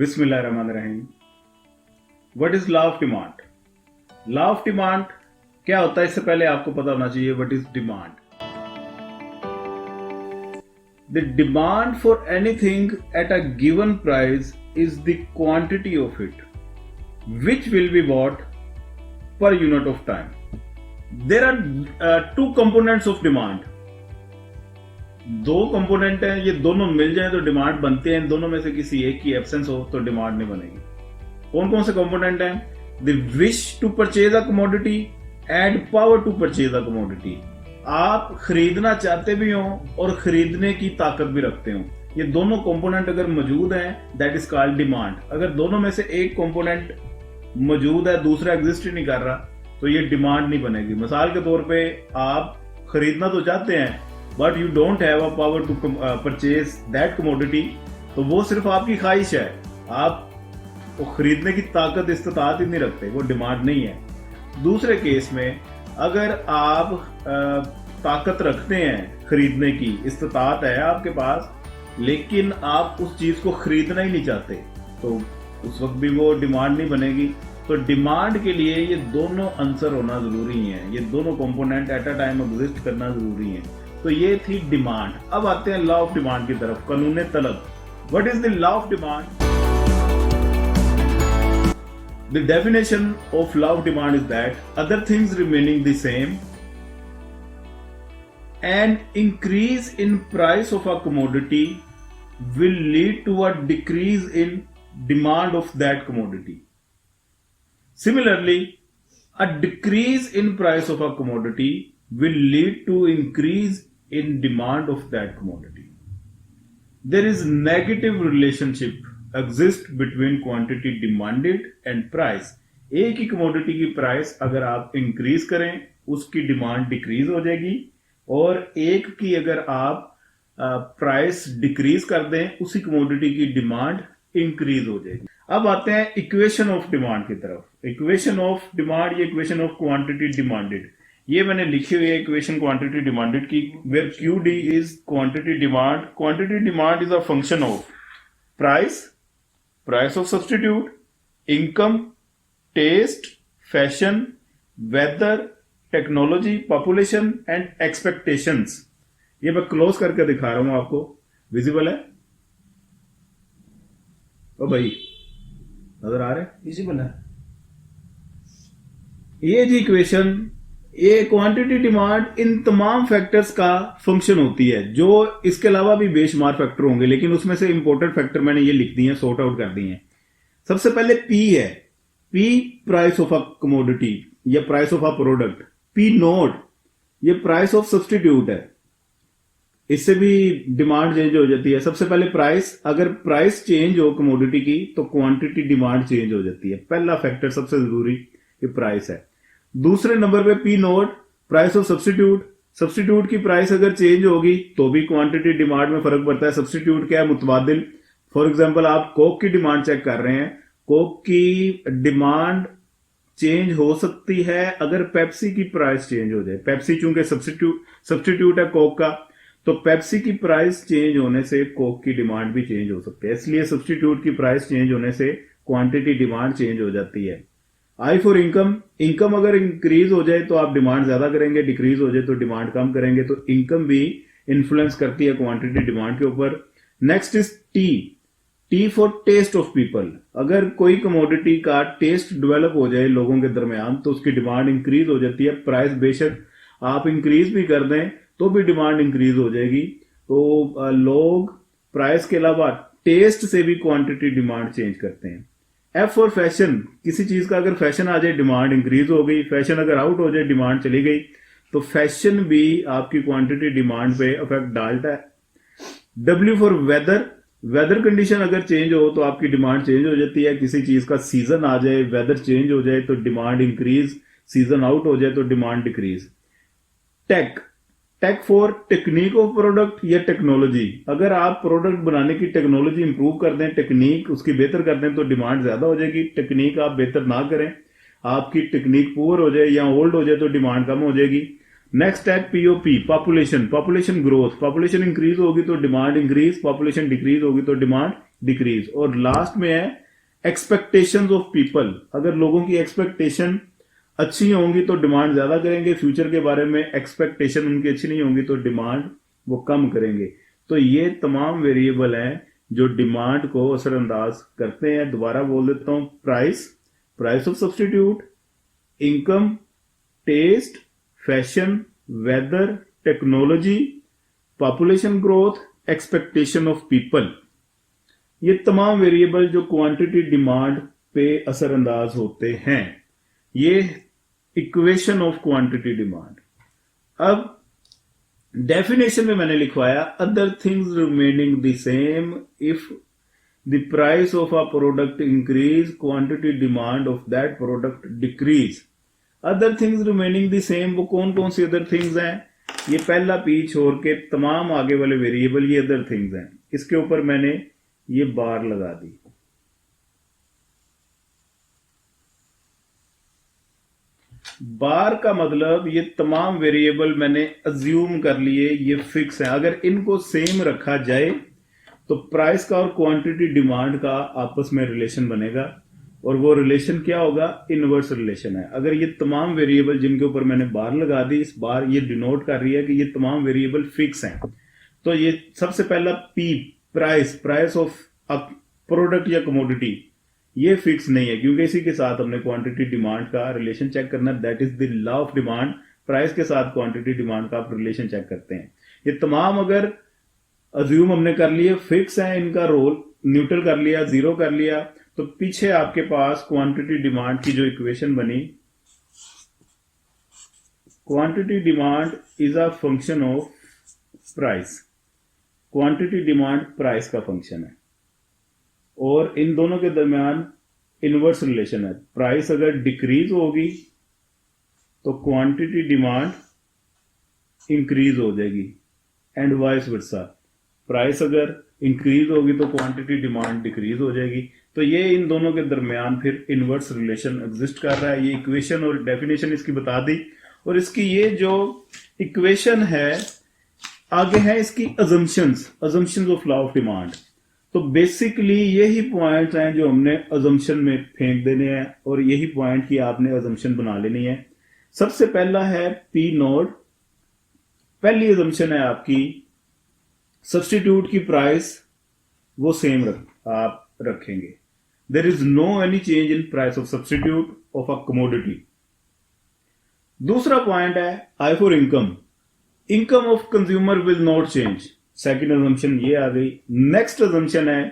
बिस्मिल्लाहिर्रहमानिर्रहीम। What is law of demand? Law of demand क्या होता है, इससे पहले आपको पता होना चाहिए what is demand. The demand for anything at a given price is the quantity of it which will be bought per unit of time. There are two components of demand. दो कंपोनेंट हैं, ये दोनों मिल जाए तो demand बनते हैं। दोनों में से किसी एक की एब्सेंस हो तो डिमांड नहीं बनेगी। कौन कौन से कंपोनेंट हैं? The wish to purchase a commodity and power to purchase a commodity. आप खरीदना चाहते भी हो और खरीदने की ताकत भी रखते हो। ये दोनों कंपोनेंट अगर मौजूद हैं, दैट इज कॉल्ड डिमांड। अगर दोनों में से एक कंपोनेंट मौजूद है, दूसरा एग्जिस्ट ही नहीं कर रहा, तो ये डिमांड नहीं बनेगी। मिसाल के तौर पे आप खरीदना तो चाहते हैं but you don't have a power to purchase that commodity, तो वो सिर्फ आपकी ख्वाहिश है, आप वो खरीदने की ताकत इस्तात ही नहीं रखते, वो डिमांड नहीं है। दूसरे केस में अगर आप ताकत रखते हैं खरीदने की, इस्तात है आपके पास, लेकिन आप उस चीज को खरीदना ही नहीं चाहते, तो उस वक्त भी वो डिमांड नहीं बनेगी। तो डिमांड के लिए ये दोनों आंसर होना जरूरी है, ये दोनों component at a time exist करना जरूरी है। तो ये थी डिमांड। अब आते हैं लॉ ऑफ डिमांड की तरफ, कानून तलब। What is the law of demand? The definition of law of demand is that other things remaining the same an increase in price of a commodity will lead to a decrease in demand of that commodity. Similarly, a decrease in price of a commodity will lead to increase in demand of that commodity. There is negative relationship exist between quantity demanded and price. एक ही commodity की price अगर आप increase करें, उसकी demand decrease हो जाएगी, और एक की अगर आप प्राइस डिक्रीज कर दें, उसी कमोडिटी की डिमांड इंक्रीज हो जाएगी। अब आते हैं इक्वेशन ऑफ डिमांड की तरफ। इक्वेशन ऑफ डिमांड, ये इक्वेशन ऑफ क्वांटिटी डिमांडेड, ये मैंने लिखी हुई है इक्वेशन क्वांटिटी डिमांडेड की, where Q D is quantity demand. Quantity demand is a function of price, price of substitute, income, taste, fashion, weather, technology, population and expectations. ये मैं close करके दिखा रहा हूं आपको, विजिबल है? ओ भाई नजर आ रहे? विजिबल है। ये जी इक्वेशन, ये क्वांटिटी डिमांड इन तमाम फैक्टर्स का फंक्शन होती है, जो इसके अलावा भी बेशुमार फैक्टर होंगे, लेकिन उसमें से इंपॉर्टेंट फैक्टर मैंने ये लिख दिए हैं, सॉर्ट आउट कर दिए हैं। सबसे पहले पी है, P price of a commodity या price of a product. P note ये प्राइस ऑफ सब्सटीट्यूट है, इससे भी डिमांड चेंज हो जाती है। सबसे पहले प्राइस, अगर प्राइस चेंज हो कमोडिटी की तो क्वांटिटी डिमांड चेंज हो जाती है। पहला फैक्टर सबसे जरूरी ये प्राइस है। दूसरे नंबर पे P note price of substitute. Substitute की प्राइस अगर चेंज होगी तो भी क्वांटिटी डिमांड में फर्क पड़ता है। सब्सटीट्यूट क्या है? मुतबादिल। फॉर एग्जाम्पल आप कोक की डिमांड चेक कर रहे हैं, कोक की डिमांड चेंज हो सकती है अगर पेप्सी की प्राइस चेंज हो जाए। पेप्सी चूंकि सब्सटीट्यूट है कोक का, तो पेप्सी की प्राइस चेंज होने से कोक की डिमांड भी चेंज हो सकती है। इसलिए सब्सटीट्यूट की प्राइस चेंज होने से क्वांटिटी डिमांड चेंज हो जाती है। आई फॉर इनकम, इनकम अगर इंक्रीज हो जाए तो आप डिमांड ज्यादा करेंगे, डिक्रीज हो जाए तो डिमांड कम करेंगे, तो इनकम भी इन्फ्लुएंस करती है क्वांटिटी डिमांड के ऊपर। Next is T, T for taste of people. अगर कोई कमोडिटी का टेस्ट डेवलप हो जाए लोगों के दरमियान तो उसकी डिमांड इंक्रीज हो जाती है। प्राइस बेशक आप इंक्रीज भी कर दें तो भी डिमांड इंक्रीज हो जाएगी। तो लोग प्राइस के अलावा टेस्ट से भी क्वांटिटी डिमांड चेंज करते हैं। एफ फॉर फैशन, किसी चीज का अगर फैशन आ जाए डिमांड इंक्रीज हो गई, फैशन अगर आउट हो जाए डिमांड चली गई, तो फैशन भी आपकी क्वांटिटी डिमांड पे इफेक्ट डालता है। W for weather, weather condition अगर चेंज हो तो आपकी डिमांड चेंज हो जाती है। किसी चीज का सीजन आ जाए, वेदर चेंज हो जाए तो डिमांड इंक्रीज, सीजन आउट हो जाए तो demand decrease. Tech, tech for technique of product या टेक्नोलॉजी। अगर आप प्रोडक्ट बनाने की टेक्नोलॉजी इंप्रूव कर दें, टेक्निक उसकी बेहतर कर दें, तो डिमांड ज्यादा हो जाएगी। टेक्निक आप बेहतर ना करें, आपकी टेक्निक पुअर हो जाए या ओल्ड हो जाए तो डिमांड कम हो जाएगी। नेक्स्ट है POP, population, population growth. Population increase होगी तो डिमांड इंक्रीज, पॉपुलेशन डिक्रीज होगी तो डिमांड डिक्रीज। और लास्ट में है एक्सपेक्टेशंस ऑफ पीपल, अगर लोगों की एक्सपेक्टेशन अच्छी होंगी तो डिमांड ज्यादा करेंगे, फ्यूचर के बारे में एक्सपेक्टेशन उनकी अच्छी नहीं होंगी तो डिमांड वो कम करेंगे। तो ये तमाम वेरिएबल हैं जो डिमांड को असरअंदाज करते हैं। दोबारा बोल देता हूं, price of substitute, income, taste, fashion, weather, technology, population growth, expectation of people, ये तमाम वेरिएबल जो क्वांटिटी डिमांड पे असरअंदाज होते हैं। ये इक्वेशन ऑफ क्वांटिटी डिमांड। अब डेफिनेशन में मैंने लिखवाया other things remaining the same if the price of a product increase, quantity demand of that product decrease. Other things remaining the same, वो कौन कौन सी अदर थिंग्स हैं? ये पहला पी छोड़ के तमाम आगे वाले वेरिएबल ये अदर थिंग्स हैं। इसके ऊपर मैंने ये बार लगा दी। बार का मतलब ये तमाम वेरिएबल मैंने अज्यूम कर लिए, ये फिक्स है। अगर इनको सेम रखा जाए तो प्राइस का और क्वांटिटी डिमांड का आपस में रिलेशन बनेगा, और वो रिलेशन क्या होगा? इनवर्स रिलेशन है। अगर ये तमाम वेरिएबल जिनके ऊपर मैंने बार लगा दी, इस बार ये डिनोट कर रही है कि ये तमाम वेरिएबल फिक्स हैं। तो ये सबसे पहला P, price of a product या कमोडिटी, ये फिक्स नहीं है क्योंकि इसी के साथ हमने क्वांटिटी डिमांड का रिलेशन चेक करना, that is the law of demand. Price के साथ क्वांटिटी डिमांड का आप रिलेशन चेक करते हैं। ये तमाम अगर अज्यूम हमने कर लिए फिक्स है, इनका रोल न्यूट्रल कर लिया, जीरो कर लिया, तो पीछे आपके पास क्वांटिटी डिमांड की जो इक्वेशन बनी, quantity demand is a function of price. Quantity demand price का फंक्शन है और इन दोनों के दरमियान इनवर्स रिलेशन है। प्राइस अगर डिक्रीज होगी तो क्वांटिटी डिमांड इंक्रीज हो जाएगी एंड वाइस वर्सा। प्राइस अगर इंक्रीज होगी तो क्वांटिटी डिमांड डिक्रीज हो जाएगी। तो ये इन दोनों के दरमियान फिर इनवर्स रिलेशन एग्जिस्ट कर रहा है। ये इक्वेशन और डेफिनेशन इसकी बता दी, और इसकी ये जो इक्वेशन है आगे है इसकी assumptions of law of demand. तो बेसिकली यही पॉइंट्स हैं जो हमने अजम्पशन में फेंक देने हैं, और यही पॉइंट की आपने अजम्पशन बना लेनी है। सबसे पहला है पी नोट। पहली अजम्पशन है आपकी सब्स्टिट्यूट की प्राइस वो सेम आप रखेंगे। There is no any change in price of substitute of a commodity. दूसरा पॉइंट है I for income of consumer will not change. Second assumption ये आ गई। नेक्स्ट अजम्पशन है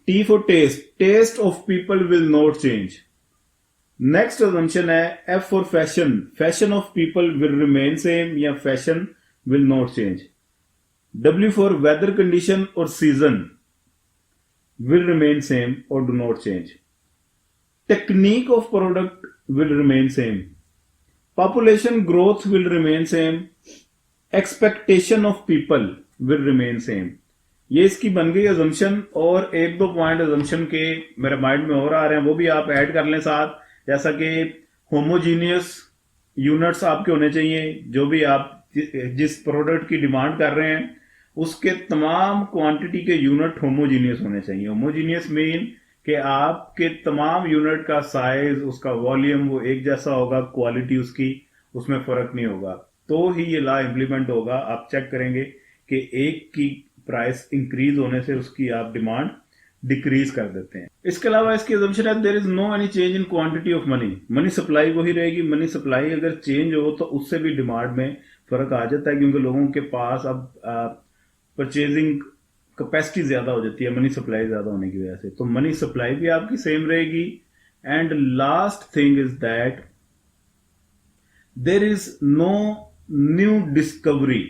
T for taste of people will not change. Next assumption है F for fashion of people will remain same या fashion will not change. W for weather condition और season will remain same or do not change. Technique of product will remain same. Population growth will remain same. Expectation of people will remain same. ये इसकी बन गई assumption, और एक दो point assumption के मेरे माइंड में और आ रहे हैं, वो भी आप ऐड कर लें साथ। जैसा कि होमोजीनियस यूनिट्स आपके होने चाहिए, जो भी आप जिस प्रोडक्ट की डिमांड कर रहे हैं उसके तमाम क्वांटिटी के यूनिट होमोजीनियस होने चाहिए। होमोजीनियस मीन कि आपके तमाम यूनिट का साइज, उसका वॉल्यूम वो एक जैसा होगा, क्वालिटी उसकी उसमें फर्क नहीं होगा, तो ही ये लॉ इंप्लीमेंट होगा। आप चेक करेंगे कि एक की प्राइस इंक्रीज होने से उसकी आप डिमांड डिक्रीज कर देते हैं। इसके अलावा इसकी अजम्पशन है there is no any change in quantity of money supply वही रहेगी। मनी सप्लाई अगर चेंज हो तो उससे भी डिमांड में फर्क आ जाता है, क्योंकि लोगों के पास अब परचेजिंग कैपेसिटी ज्यादा हो जाती है मनी सप्लाई ज्यादा होने की वजह से। तो मनी सप्लाई भी आपकी सेम रहेगी। And last thing is that there is no new discovery.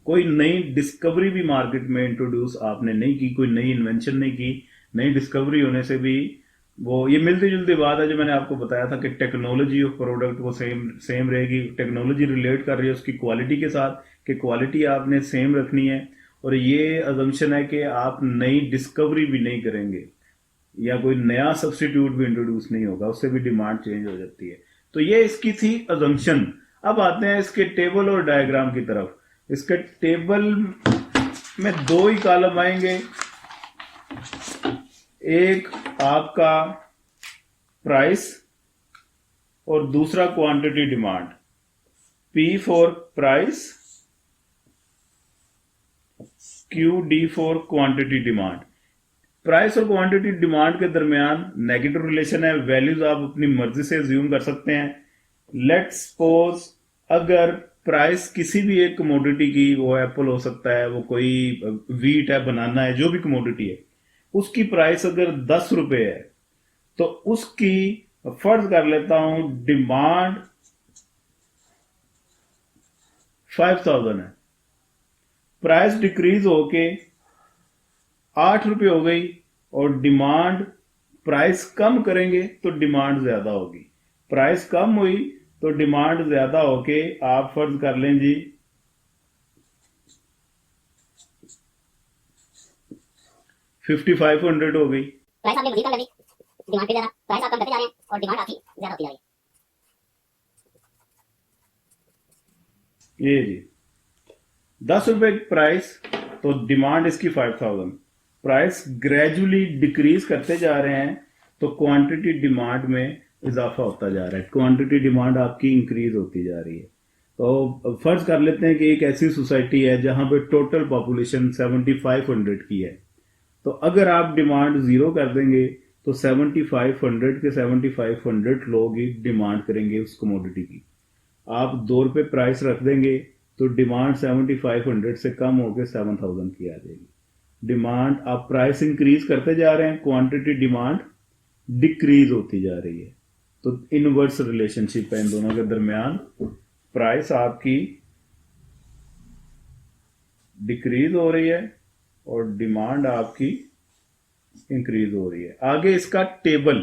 कोई नई डिस्कवरी भी मार्केट में इंट्रोड्यूस आपने नहीं की, कोई नई इन्वेंशन नहीं की। नई डिस्कवरी होने से भी वो ये मिलती जुलती बात है जो मैंने आपको बताया था कि टेक्नोलॉजी ऑफ प्रोडक्ट वो सेम रहेगी। टेक्नोलॉजी रिलेट कर रही है उसकी क्वालिटी के साथ कि क्वालिटी आपने सेम रखनी है। और ये अजम्पशन है कि आप नई डिस्कवरी भी नहीं करेंगे या कोई नया सब्स्टिट्यूट भी इंट्रोड्यूस नहीं होगा, उससे भी डिमांड चेंज हो जाती है। तो ये इसकी थी अजम्पशन। अब आते हैं इसके टेबल और डायग्राम की तरफ। इसके टेबल में दो ही कॉलम आएंगे, एक आपका प्राइस और दूसरा quantity demand. P for price, QD for quantity demand. Price और क्वांटिटी डिमांड के दरमियान नेगेटिव रिलेशन है। वैल्यूज आप अपनी मर्जी से अज्यूम कर सकते हैं। लेट्स सपोज अगर प्राइस किसी भी एक कमोडिटी की, वो एप्पल हो सकता है, वो कोई वीट है, बनाना है, जो भी कमोडिटी है, उसकी प्राइस अगर 10 रुपए है तो उसकी, फर्ज कर लेता हूं, डिमांड 5000 है। प्राइस डिक्रीज होके 8 रुपए हो गई और डिमांड, प्राइस कम करेंगे तो डिमांड ज्यादा होगी। प्राइस कम हुई तो डिमांड ज्यादा होके आप फर्ज कर लें जी 5500 हो गई। प्राइस आपने वही कर ली, डिमांड पे ज्यादा, प्राइस आप कम करते जा रहे हैं और डिमांड आपकी ज्यादा होती जा रही है। ये जी 10 रुपए प्राइस तो डिमांड इसकी 5000। प्राइस ग्रेजुअली डिक्रीज करते जा रहे हैं तो क्वांटिटी डिमांड में इजाफा होता जा रहा है। क्वांटिटी डिमांड आपकी इंक्रीज होती जा रही है। तो फर्ज कर लेते हैं कि एक ऐसी सोसाइटी है जहां पे टोटल पॉपुलेशन 7500 की है। तो अगर आप डिमांड 0 कर देंगे तो 7500 के 7500 लोग ही डिमांड करेंगे उस कमोडिटी की। आप 2 रुपए प्राइस रख देंगे तो डिमांड 7500 से कम होकर 7000 की आ जाएगी। डिमांड, आप प्राइस इंक्रीज करते जा रहे हैं, क्वांटिटी डिमांड डिक्रीज होती जा रही है। तो इनवर्स रिलेशनशिप है इन दोनों के दरमियान। प्राइस आपकी डिक्रीज हो रही है और डिमांड आपकी इंक्रीज हो रही है। आगे इसका टेबल,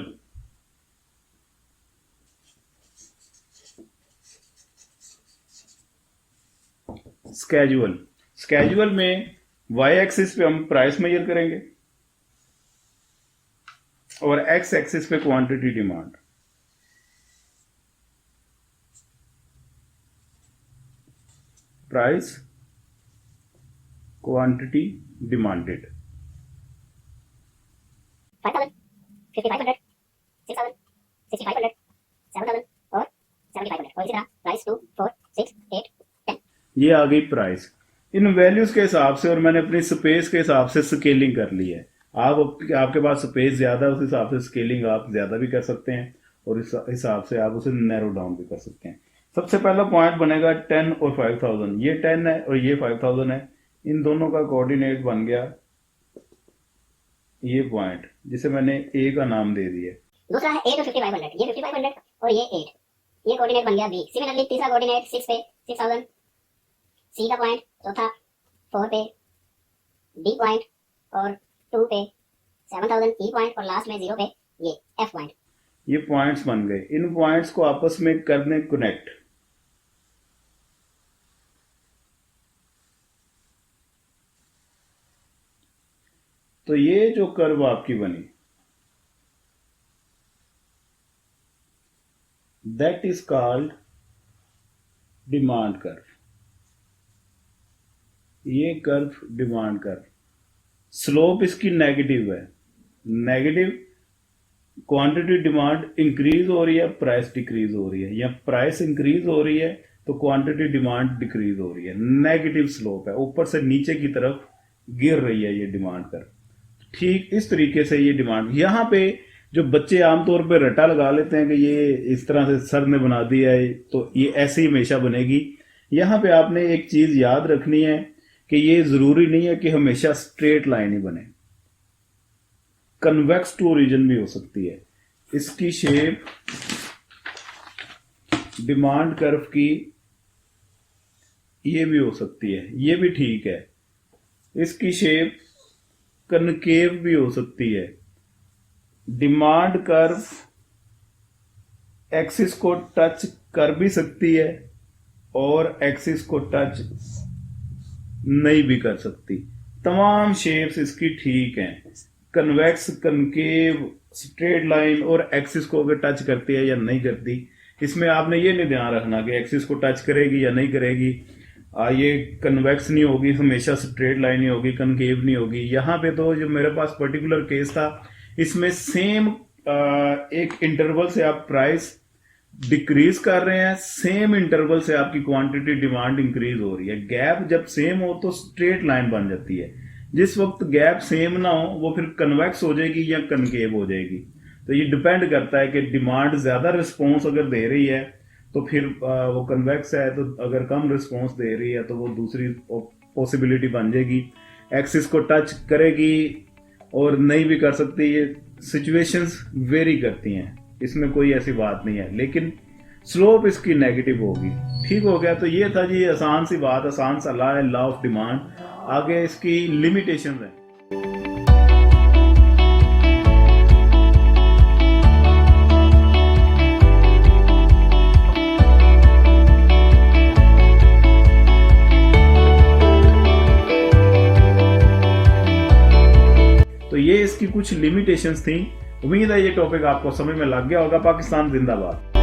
स्केजुअल। स्केजुअल में वाई एक्सिस पे हम प्राइस मेजर करेंगे और एक्स एक्सिस पे quantity demand. Price, quantity demanded. 5000, 5500, 6000, 6500, 7000 और 7500 और इसी तरह प्राइस 2, 4, 6, 8, 10। ये आ गई प्राइस। इन वैल्यूज के हिसाब से और मैंने अपनी स्पेस के हिसाब से स्केलिंग कर ली है। आपके पास स्पेस ज्यादा है, उस हिसाब से स्केलिंग आप ज्यादा भी कर सकते हैं और इस हिसाब से आप उसे नैरो डाउन भी कर सकते हैं। सबसे पहला पॉइंट बनेगा 10 और 5000। ये 10 है और ये 5000 है। इन दोनों का कोऑर्डिनेट बन गया ये पॉइंट, जिसे मैंने ए का नाम दे दिया। दूसरा है 8 और 5500, ये 5500 और ये 8, ये कोऑर्डिनेट बन गया बी। सिमिलरली तीसरा कोऑर्डिनेट 6 पे 6000, सी का पॉइंट, चौथा 4 पे, डी पॉइंट और 2 पे 7000, ई पॉइंट और लास्ट में 0 पे ये एफ पॉइंट। ये पॉइंट्स बन गए। इन पॉइंट्स को आपस में करने कनेक्ट। तो ये जो कर्व आपकी बनी, that is called demand curve. ये कर्व डिमांड कर्व, स्लोप इसकी नेगेटिव है। नेगेटिव, क्वांटिटी डिमांड इंक्रीज हो रही है, प्राइस डिक्रीज हो रही है, या प्राइस इंक्रीज हो रही है तो क्वांटिटी डिमांड डिक्रीज हो रही है। नेगेटिव स्लोप है, ऊपर से नीचे की तरफ गिर रही है ये डिमांड कर्व। ठीक इस तरीके से ये डिमांड, यहां पे जो बच्चे आमतौर पे रटा लगा लेते हैं कि ये इस तरह से सर ने बना दिया है तो ये ऐसे ही हमेशा बनेगी। यहां पे आपने एक चीज याद रखनी है कि ये जरूरी नहीं है कि हमेशा स्ट्रेट लाइन ही बने, कन्वेक्स टू ओरिजिन भी हो सकती है। इसकी शेप डिमांड कर्व की ये भी हो सकती है, ये भी ठीक है। इसकी शेप कनकेव भी हो सकती है। डिमांड कर्व एक्सिस को टच कर भी सकती है और एक्सिस को टच नहीं भी कर सकती। तमाम शेप्स इसकी ठीक हैं। कन्वेक्स, कनकेव, स्ट्रेट लाइन और एक्सिस को अगर टच करती है या नहीं करती, इसमें आपने ये नहीं ध्यान रखना कि एक्सिस को टच करेगी या नहीं करेगी। ये कन्वेक्स नहीं होगी, हमेशा स्ट्रेट लाइन ही होगी, कनकेव नहीं होगी। यहाँ पे तो जो मेरे पास पर्टिकुलर केस था, इसमें सेम एक इंटरवल से आप प्राइस डिक्रीज कर रहे हैं, सेम इंटरवल से आपकी क्वांटिटी डिमांड इंक्रीज हो रही है। गैप जब सेम हो तो स्ट्रेट लाइन बन जाती है। जिस वक्त गैप सेम ना हो वो फिर कन्वेक्स हो जाएगी या कनकेव हो जाएगी। तो ये डिपेंड करता है कि डिमांड ज्यादा रिस्पॉन्स अगर दे रही है तो फिर वो कन्वेक्स है, तो अगर कम रिस्पॉन्स दे रही है तो वो दूसरी पॉसिबिलिटी बन जाएगी, एक्सिस को टच करेगी और नहीं भी कर सकती। ये सिचुएशंस वेरी करती हैं, इसमें कोई ऐसी बात नहीं है, लेकिन स्लोप इसकी नेगेटिव होगी। ठीक हो गया। तो ये था जी आसान सी बात, आसान सा लॉ है, लॉ ऑफ डिमांड। आगे इसकी लिमिटेशंस है। तो ये इसकी कुछ लिमिटेशंस थी। उम्मीद है ये टॉपिक आपको समझ में लग गया होगा। पाकिस्तान जिंदाबाद।